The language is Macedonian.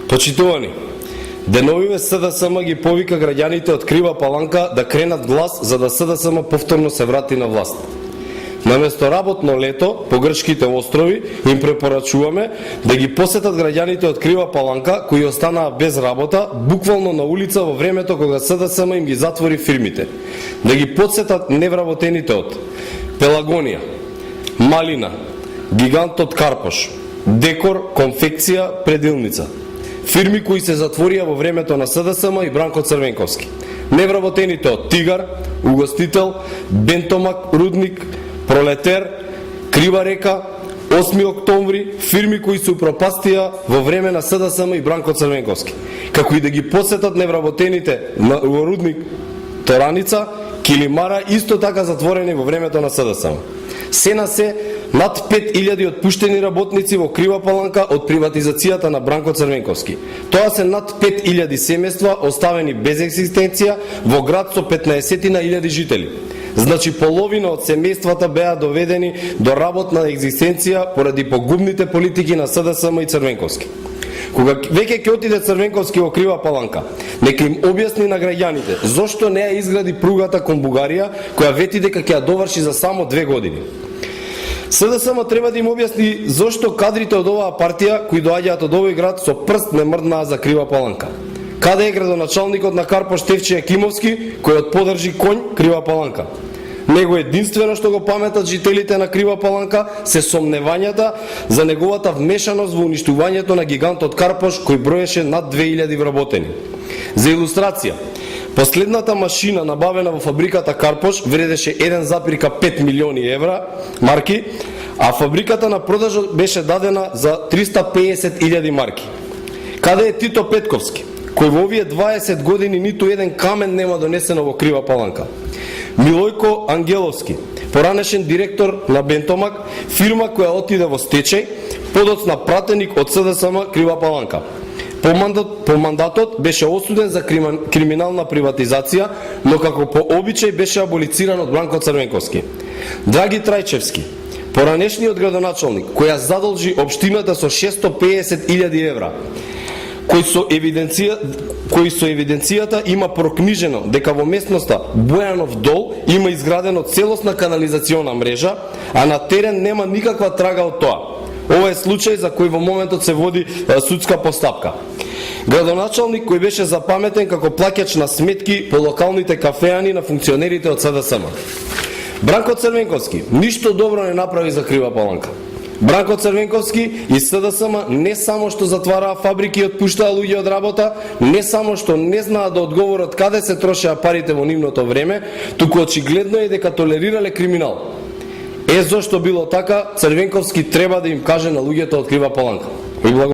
Почитувани, деновиве СДСМ ги повика граѓаните од Крива Паланка да кренат глас за да СДСМ повторно се врати на власт. Наместо работно лето по грчките острови им препорачуваме да ги посетат граѓаните од Крива Паланка кои останаа без работа буквално на улица во времето кога СДСМ им ги затвори фирмите. Да ги подсетат невработените од Пелагонија, Малина, Гигантот Карпош, Декор, Конфекција, Предилница. Фирми кои се затворија во времето на СДСМ и Бранко Црвенковски. Невработените од Тигар, Угостител, Бентомак, Рудник, Пролетер, Крива река, 8 октомври, фирми кои се упропастија во време на СДСМ и Бранко Црвенковски. Како и да ги посетат невработените на Рудник, Тораница, Килимара, исто така затворени во времето на СДСМ. Се на се, над 5000 отпуштени работници во Крива Паланка од приватизацијата на Бранко Црвенковски. Тоа се над 5000 семејства оставени без екзистенција во град со 15.000 жители. Значи половина од семејствата беа доведени до работна екзистенција поради погубните политики на СДСМ и Црвенковски. Кога веќе ќе отиде Црвенковски во Крива Паланка, нека им објасни на граѓаните зошто не ја изгради пругата кон Бугарија, која вети дека ќе ја доврши за само 2 години. СДСМ треба да им објасни зошто кадрите од оваа партија кои доаѓаат од овој град со прст не мрднаа за Крива Паланка. Каде е градоначалникот на Карпош Стефче Јакимовски, кој поддржи конј Крива Паланка? Него единствено што го паметат жителите на Крива Паланка се сомневањата за неговата вмешаност во уништувањето на Гигантот Карпош, кој броеше над 2000 вработени. За илустрација, последната машина набавена во фабриката Карпош вредеше 1,5 милиони евра, марки, а фабриката на продажа беше дадена за 350.000 марки. Каде е Тито Петковски, кој во овие 20 години ниту еден камен нема донесено во Крива Паланка? Милојко Ангеловски, поранешен директор на Бентомак, фирма која отиде во стечај, подоцна пратеник од СДСМ Крива Паланка. По мандатот беше осуден за криминална приватизација, но како по обичај беше аболициран од Бранко Црвенковски. Драги Трајчевски, поранешниот градоначалник, која задолжи општината со 650.000 евра, кој со евиденцијата има прокнижено дека во местноста Бојанов дол има изградено целосна канализациона мрежа, а на терен нема никаква трага од тоа. Ова е случај за кој во моментот се води судска постапка. Градоначалник кој беше запаметен како плаќач на сметки по локалните кафеани на функционерите од СДСМ. Бранко Црвенковски ништо добро не направи за Крива Паланка. Бранко Црвенковски и СДСМ не само што затвараа фабрики и отпуштаа луѓе од работа, не само што не знаат да одговорат каде се трошеа парите во нивното време, туку очигледно е дека толерирале криминал. Зошто било така, Црвенковски треба да им каже на луѓето од Крива Паланка.